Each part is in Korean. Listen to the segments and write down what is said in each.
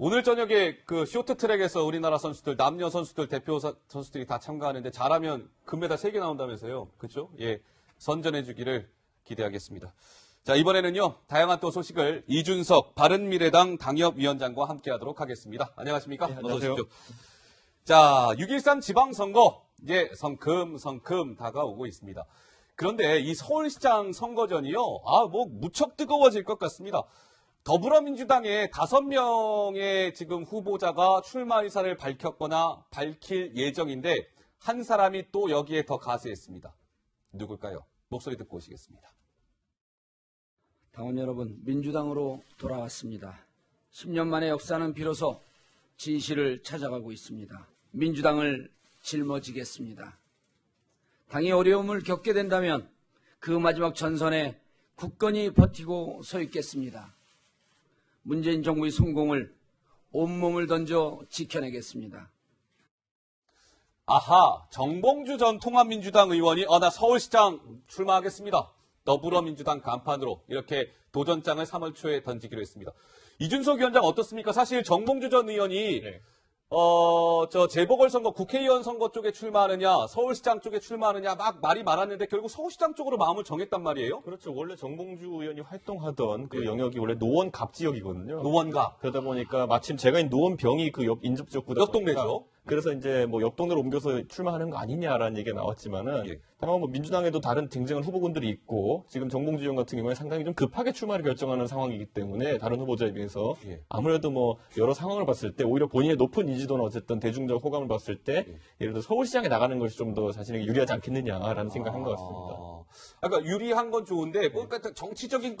오늘 저녁에 그 쇼트트랙에서 우리나라 선수들, 남녀 선수들, 대표 선수들이 다 참가하는데 잘하면 금메달 3개 나온다면서요. 그렇죠? 예. 선전해 주기를 기대하겠습니다. 자, 이번에는요. 다양한 또 소식을 이준석 바른미래당 당협위원장과 함께 하도록 하겠습니다. 안녕하십니까? 네, 어서 안녕하세요. 오십시오. 자, 6.13 지방선거 이제 성큼 다가오고 있습니다. 그런데 이 서울시장 선거전이요. 무척 뜨거워질 것 같습니다. 더불어민주당의 5명의 지금 후보자가 출마 의사를 밝혔거나 밝힐 예정인데 한 사람이 또 여기에 더 가세했습니다. 누굴까요? 목소리 듣고 오시겠습니다. 당원 여러분, 민주당으로 돌아왔습니다. 10년 만의 역사는 비로소 진실을 찾아가고 있습니다. 민주당을 짊어지겠습니다. 당이 어려움을 겪게 된다면 그 마지막 전선에 굳건히 버티고 서 있겠습니다. 문재인 정부의 성공을 온몸을 던져 지켜내겠습니다. 아하, 정봉주 전 통합민주당 의원이 나 서울시장 출마하겠습니다. 더불어민주당 간판으로 이렇게 도전장을 3월 초에 던지기로 했습니다. 이준석 위원장 어떻습니까? 사실 정봉주 전 의원이 재보궐선거 국회의원 선거 쪽에 출마하느냐, 서울시장 쪽에 출마하느냐 막 말이 많았는데 결국 서울시장 쪽으로 마음을 정했단 말이에요. 그렇죠. 원래 정봉주 의원이 활동하던 그 영역이 원래 노원갑 지역이거든요. 노원갑. 그러다 보니까 마침 제가 있는 노원병이 그 옆 인접 지역구다. 옆동네죠. 그래서 이제 뭐 옆 동네로 옮겨서 출마하는 거 아니냐라는 얘기가 나왔지만은 다만 뭐 민주당에도 다른 쟁쟁한 후보군들이 있고 지금 정봉주 의원 같은 경우에 상당히 좀 급하게 출마를 결정하는 상황이기 때문에 다른 후보자에 비해서 아무래도 뭐 여러 상황을 봤을 때 오히려 본인의 높은 인지도나 어쨌든 대중적 호감을 봤을 때 예를 들어 서울시장에 나가는 것이 좀 더 자신에게 유리하지 않겠느냐라는 생각을 한 것 같습니다. 그러니까 유리한 건 좋은데 뭔가 정치적인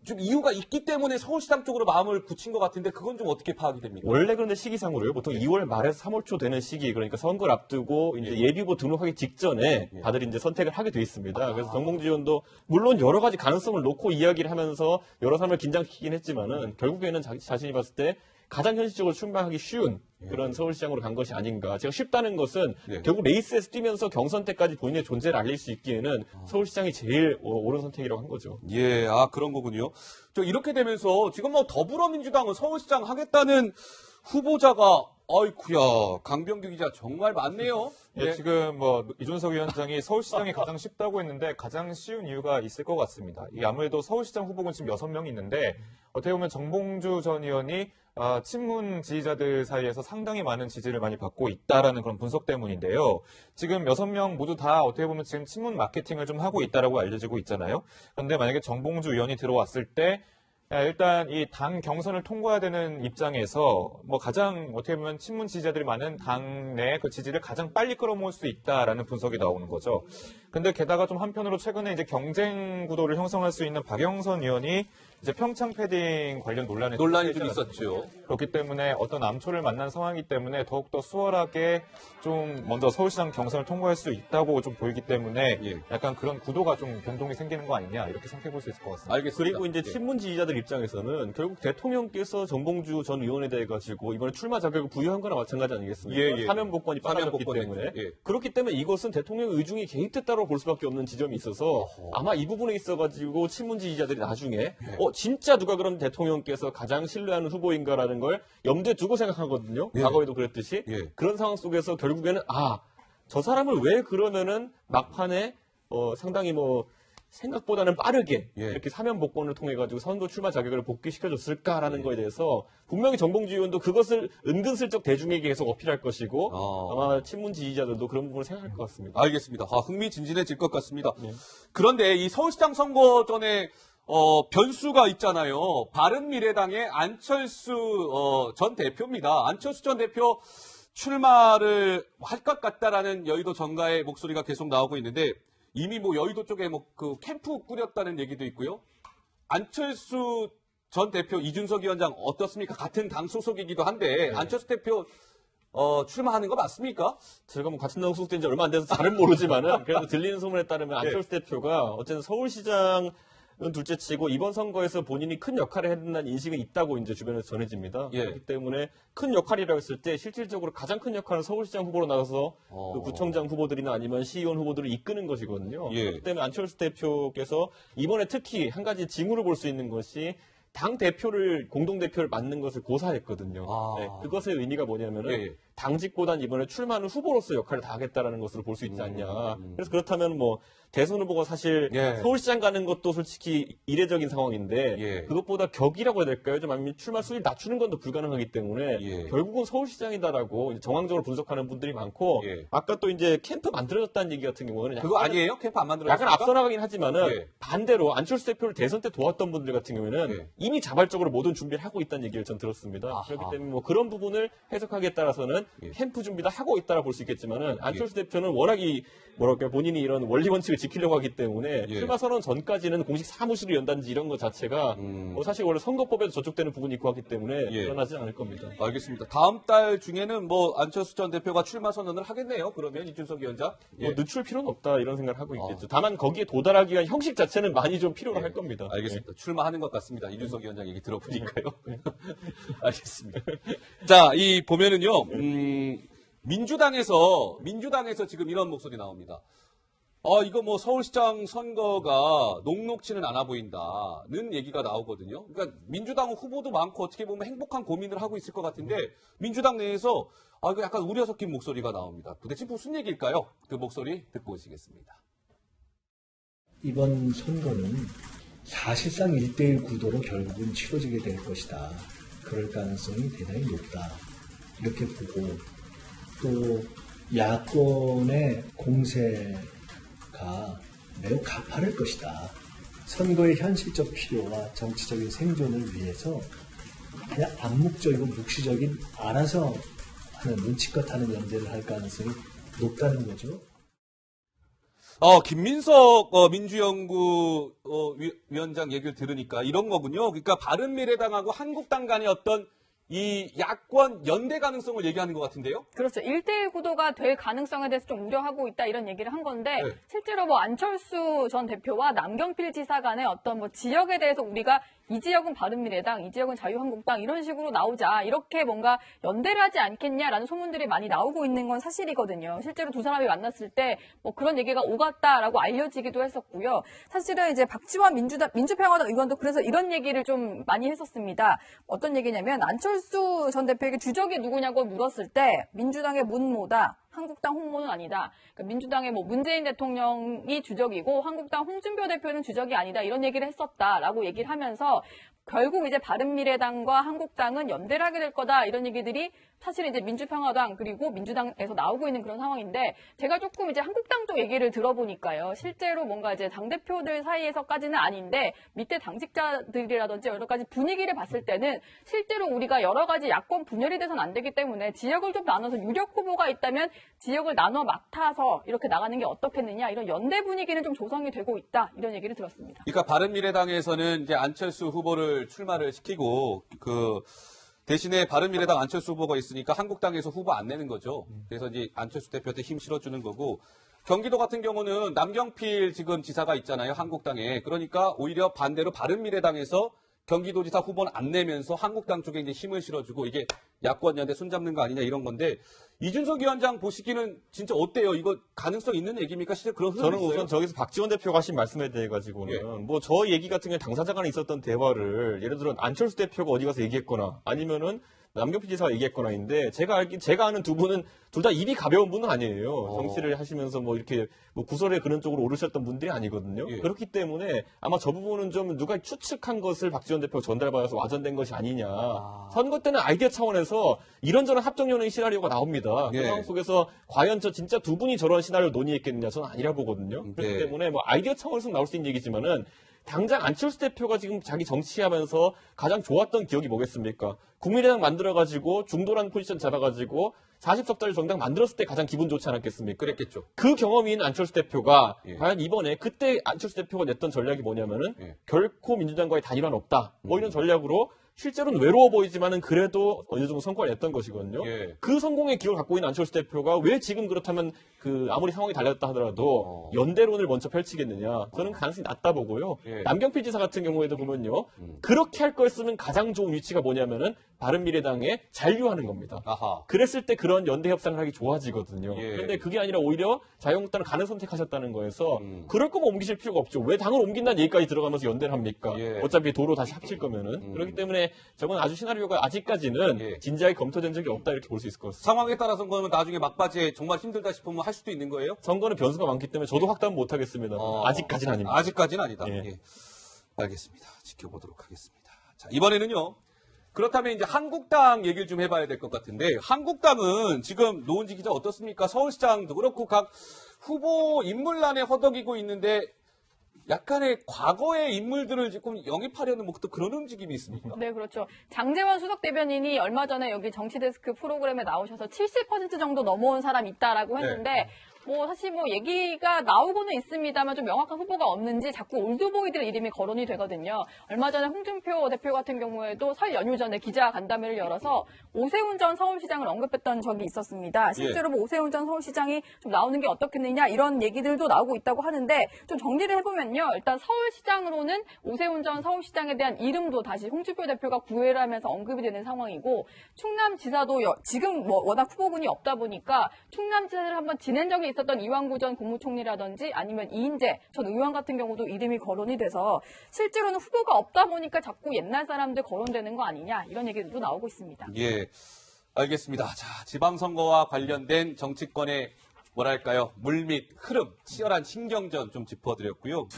좀 이유가 있기 때문에 서울시장 쪽으로 마음을 굳힌 것 같은데 그건 좀 어떻게 파악이 됩니까? 원래 그런데 시기상으로요. 보통 2월 말에서 3월 초 되는 시기, 그러니까 선거를 앞두고 이제 예비후보 등록하기 직전에 다들 이제 선택을 하게 돼 있습니다. 그래서 정봉주 의원도 물론 여러 가지 가능성을 놓고 이야기를 하면서 여러 사람을 긴장시키긴 했지만은 결국에는 자신이 봤을 때 가장 현실적으로 출마하기 쉬운 그런 서울시장으로 간 것이 아닌가. 제가 쉽다는 것은 결국 레이스에서 뛰면서 경선 때까지 본인의 존재를 알릴 수 있기에는 서울시장이 제일 옳은 선택이라고 한 거죠. 예, 그런 거군요. 이렇게 되면서 지금 뭐 더불어민주당은 서울시장 하겠다는 후보자가 아이쿠야, 강병규 기자 정말 많네요. 네, 지금 뭐 이준석 위원장이 서울시장이 가장 쉽다고 했는데 가장 쉬운 이유가 있을 것 같습니다. 이게 아무래도 서울시장 후보군 지금 6명이 있는데 어떻게 보면 정봉주 전 의원이 친문 지지자들 사이에서 상당히 많은 지지를 많이 받고 있다라는 그런 분석 때문인데요. 지금 6명 모두 다 어떻게 보면 지금 친문 마케팅을 좀 하고 있다라고 알려지고 있잖아요. 그런데 만약에 정봉주 의원이 들어왔을 때 일단 이 당 경선을 통과해야 되는 입장에서 뭐 가장 어떻게 보면 친문 지지자들이 많은 당내 그 지지를 가장 빨리 끌어모을 수 있다라는 분석이 나오는 거죠. 근데 게다가 좀 한편으로 최근에 이제 경쟁 구도를 형성할 수 있는 박영선 의원이 이제 평창 패딩 관련 논란이 좀 있었죠. 그렇기 때문에 어떤 암초를 만난 상황이기 때문에 더욱더 수월하게 좀 먼저 서울시장 경선을 통과할 수 있다고 좀 보이기 때문에 약간 그런 구도가 좀 변동이 생기는 거 아니냐 이렇게 생각해 볼 수 있을 것 같습니다. 알겠습니다. 그리고 이제 친문 지지자들 입장에서는 결국 대통령께서 정봉주 전 의원에 대해 가지고 이번에 출마 자격을 부여한 거나 마찬가지 아니겠습니까? 사면 복권이 빠졌기 때문에. 그렇기 때문에 이것은 대통령 의중이 개입됐다고 볼 수밖에 없는 지점이 있어서 아마 이 부분에 있어가지고 친문 지지자들이 나중에 진짜 누가 그럼 대통령께서 가장 신뢰하는 후보인가라는 걸 염두에 두고 생각하거든요. 과거에도 그랬듯이. 그런 상황 속에서 결국에는 저 사람을 왜 그러면은 막판에 상당히 뭐 생각보다는 빠르게 이렇게 사면 복권을 통해 가지고 선거 출마 자격을 복귀시켜줬을까라는 거에 대해서 분명히 정봉주 의원도 그것을 은근슬쩍 대중에게 계속 어필할 것이고 아마 친문 지지자들도 그런 부분을 생각할 것 같습니다. 알겠습니다. 흥미진진해질 것 같습니다. 그런데 이 서울시장 선거 전에 변수가 있잖아요. 바른미래당의 안철수 전 대표입니다. 안철수 전 대표 출마를 할 것 같다라는 여의도 정가의 목소리가 계속 나오고 있는데 이미 뭐 여의도 쪽에 그 캠프 꾸렸다는 얘기도 있고요. 안철수 전 대표 이준석 위원장 어떻습니까? 같은 당 소속이기도 한데 안철수 대표 출마하는 거 맞습니까? 제가 뭐 같은 당 소속된 지 얼마 안 돼서 잘은 모르지만은 그래도 들리는 소문에 따르면 안철수 대표가 어쨌든 서울시장 둘째치고 이번 선거에서 본인이 큰 역할을 했다는 인식은 있다고 이제 주변에서 전해집니다. 그렇기 때문에 큰 역할이라고 했을 때 실질적으로 가장 큰 역할은 서울시장 후보로 나가서 그 구청장 후보들이나 아니면 시의원 후보들을 이끄는 것이거든요. 그렇기 때문에 안철수 대표께서 이번에 특히 한 가지 징후를 볼 수 있는 것이 당 대표를 공동 대표를 맡는 것을 고사했거든요. 네, 그것의 의미가 뭐냐면은 예. 당직보단 이번에 출마하는 후보로서 역할을 다하겠다라는 것으로 볼 수 있지 않냐. 그래서 그렇다면 뭐 대선 후보가 사실 예. 서울시장 가는 것도 솔직히 이례적인 상황인데 예. 그것보다 격이라고 해야 될까요? 좀 아니면 출마 수를 낮추는 건 더 불가능하기 때문에 예. 결국은 서울시장이다라고 이제 정황적으로 분석하는 분들이 많고 예. 아까 또 이제 캠프 만들어졌다는 얘기 같은 경우는 그거 아니에요? 캠프 안 만들었습니까? 약간 앞서 나가긴 하지만은 예. 반대로 안철수 대표를 대선 때 도왔던 분들 같은 경우에는 예. 이미 자발적으로 모든 준비를 하고 있다는 얘기를 전 들었습니다. 아하. 그렇기 때문에 뭐 그런 부분을 해석하기에 따라서는 예. 캠프 준비도 하고 있다라 볼 수 있겠지만은 안철수 대표는 워낙이 뭐랄까 본인이 이런 원리 원칙을 지키려고 하기 때문에 예. 출마 선언 전까지는 공식 사무실을 연다든지 이런 것 자체가 사실 원래 선거법에도 저촉되는 부분이 있고 하기 때문에 예. 일어나지 않을 겁니다. 알겠습니다. 다음 달 중에는 뭐 안철수 전 대표가 출마 선언을 하겠네요. 그러면 이준석 위원장. 뭐 늦출 필요는 없다 이런 생각을 하고 있겠죠. 다만 거기에 도달하기 위한 형식 자체는 많이 좀 필요로 할 겁니다. 알겠습니다. 출마하는 것 같습니다. 이준석 위원장 얘기 들어보니까요. 알겠습니다. 자, 이 보면은요, 민주당에서 지금 이런 목소리 나옵니다. 이거 뭐 서울시장 선거가 녹록치는 않아 보인다는 얘기가 나오거든요. 그러니까 민주당 후보도 많고 어떻게 보면 행복한 고민을 하고 있을 것 같은데 민주당 내에서 이거 약간 우려 섞인 목소리가 나옵니다. 도대체 무슨 얘기일까요? 그 목소리 듣고 오시겠습니다. 이번 선거는 사실상 1대1 구도로 결국은 치러지게 될 것이다. 그럴 가능성이 대단히 높다. 이렇게 보고 또 야권의 공세가 매우 가파를 것이다. 선거의 현실적 필요와 정치적인 생존을 위해서 그냥 암묵적이고 묵시적인 알아서 하는 눈치껏 하는 연대를 할 가능성이 높다는 거죠. 김민석 민주연구 위원장 얘기를 들으니까 이런 거군요. 그러니까 바른미래당하고 한국당 간의 어떤 이 야권 연대 가능성을 얘기하는 것 같은데요? 그렇죠. 1대1 구도가 될 가능성에 대해서 좀 우려하고 있다 이런 얘기를 한 건데 네. 실제로 뭐 안철수 전 대표와 남경필 지사 간의 어떤 뭐 지역에 대해서 우리가 이 지역은 바른미래당, 이 지역은 자유한국당 이런 식으로 나오자 이렇게 뭔가 연대를 하지 않겠냐라는 소문들이 많이 나오고 있는 건 사실이거든요. 실제로 두 사람이 만났을 때 뭐 그런 얘기가 오갔다라고 알려지기도 했었고요. 사실은 이제 박지원 민주평화당 의원도 그래서 이런 얘기를 좀 많이 했었습니다. 어떤 얘기냐면 안철수 전 대표에게 주적이 누구냐고 물었을 때 민주당의 문모다. 한국당 홍모는 아니다. 그러니까 민주당의 뭐 문재인 대통령이 주적이고 한국당 홍준표 대표는 주적이 아니다. 이런 얘기를 했었다라고 얘기를 하면서 결국 이제 바른미래당과 한국당은 연대를 하게 될 거다. 이런 얘기들이 사실 이제 민주평화당 그리고 민주당에서 나오고 있는 그런 상황인데 제가 조금 이제 한국당 쪽 얘기를 들어보니까요. 실제로 뭔가 이제 당대표들 사이에서까지는 아닌데 밑에 당직자들이라든지 여러 가지 분위기를 봤을 때는 실제로 우리가 여러 가지 야권 분열이 돼서는 안 되기 때문에 지역을 좀 나눠서 유력 후보가 있다면 지역을 나눠 맡아서 이렇게 나가는 게 어떻겠느냐 이런 연대 분위기는 좀 조성이 되고 있다. 이런 얘기를 들었습니다. 그러니까 바른미래당에서는 이제 안철수 후보를 출마를 시키고 대신에 바른미래당 안철수 후보가 있으니까 한국당에서 후보 안 내는 거죠. 그래서 이제 안철수 대표한테 힘 실어주는 거고 경기도 같은 경우는 남경필 지금 지사가 있잖아요. 한국당에. 그러니까 오히려 반대로 바른미래당에서 경기도지사 후보는 안 내면서 한국당 쪽에 이제 힘을 실어주고 이게 야권 연대 손잡는 거 아니냐 이런 건데 이준석 위원장 보시기는 진짜 어때요? 이거 가능성 있는 얘기입니까? 실제 그런 흐름이 저는 있어요? 우선 저기서 박지원 대표가 하신 말씀에 대해 가지고는 예. 뭐 저 얘기 같은 경우 당사자 간에 있었던 대화를 예를 들어 안철수 대표가 어디 가서 얘기했거나 아니면은 남경필 지사가 얘기했거나인데 제가 아는 두 분은 둘 다 입이 가벼운 분은 아니에요. 정치를 하시면서 뭐 이렇게 뭐 구설에 그런 쪽으로 오르셨던 분들이 아니거든요. 예. 그렇기 때문에 아마 저 부분은 좀 누가 추측한 것을 박지원 대표가 전달받아서 와전된 것이 아니냐. 선거 때는 아이디어 차원에서 이런저런 합정연행 시나리오가 나옵니다. 예. 그 상황 속에서 과연 저 진짜 두 분이 저런 시나리오를 논의했겠느냐 저는 아니라 보거든요. 그렇기 네. 때문에 뭐 아이디어 차원에서 나올 수 있는 얘기지만은 당장 안철수 대표가 지금 자기 정치하면서 가장 좋았던 기억이 뭐겠습니까? 국민의당 만들어가지고 중도라는 포지션 잡아가지고 40석짜리 정당 만들었을 때 가장 기분 좋지 않았겠습니까? 그랬겠죠. 그 경험이 있는 안철수 대표가 예. 과연 이번에 그때 안철수 대표가 냈던 전략이 뭐냐면은 예. 결코 민주당과의 단일화는 없다. 뭐 이런 전략으로 실제로는 외로워 보이지만은 그래도 어느 정도 성과를 냈던 것이거든요. 예. 그 성공의 기억을 갖고 있는 안철수 대표가 왜 지금 그렇다면 아무리 상황이 달랐다 하더라도 연대론을 먼저 펼치겠느냐? 저는 가능성이 낮다 보고요. 예. 남경필 지사 같은 경우에도 보면요. 그렇게 할 거였으면 가장 좋은 위치가 뭐냐면은 바른미래당에 잔류하는 겁니다. 아하. 그랬을 때 그런 연대 협상을 하기 좋아지거든요. 예. 그런데 그게 아니라 오히려 자유한국당을 가는 선택하셨다는 거에서 그럴 거면 옮기실 필요가 없죠. 왜 당을 옮긴다는 얘기까지 들어가면서 연대를 합니까? 예. 어차피 도로 다시 합칠 거면은. 그렇기 때문에 저건 아주 시나리오가 아직까지는 예. 진지하게 검토된 적이 없다 이렇게 볼 수 있을 것 같습니다. 상황에 따라서는 그러면 나중에 막바지에 정말 힘들다 싶으면 할 수도 있는 거예요? 선거는 변수가 많기 때문에 저도 확답 못 하겠습니다. 아직까지는 아닙니다. 아직까지는 아니다. 예. 예. 알겠습니다. 지켜보도록 하겠습니다. 자, 이번에는요. 그렇다면 이제 한국당 얘기를 좀 해봐야 될 것 같은데, 한국당은 지금 노은지 기자 어떻습니까? 서울시장도 그렇고 각 후보 인물란에 허덕이고 있는데 약간의 과거의 인물들을 조금 영입하려는 뭐 또 그런 움직임이 있습니까? 네, 그렇죠. 장제원 수석 대변인이 얼마 전에 여기 정치데스크 프로그램에 나오셔서 70% 정도 넘어온 사람이 있다라고 했는데, 뭐 사실 뭐 얘기가 나오고는 있습니다만 좀 명확한 후보가 없는지 자꾸 올드보이들 이름이 거론이 되거든요. 얼마 전에 홍준표 대표 같은 경우에도 설 연휴 전에 기자 간담회를 열어서 오세훈 전 서울시장을 언급했던 적이 있었습니다. 실제로 뭐 오세훈 전 서울시장이 좀 나오는 게 어떻겠느냐 이런 얘기들도 나오고 있다고 하는데 좀 정리를 해보면요. 일단 서울시장으로는 오세훈 전 서울시장에 대한 이름도 다시 홍준표 대표가 구애를 하면서 언급이 되는 상황이고 충남지사도 지금 뭐 워낙 후보군이 없다 보니까 충남지사를 한번 지낸 적이 있었던 이완구 전 국무총리라든지 아니면 이인재 전 의원 같은 경우도 이름이 거론이 돼서 실제로는 후보가 없다 보니까 자꾸 옛날 사람들 거론되는 거 아니냐 이런 얘기들도 나오고 있습니다. 예, 알겠습니다. 자, 지방선거와 관련된 정치권의 뭐랄까요 물밑 흐름, 치열한 신경전 좀 짚어드렸고요.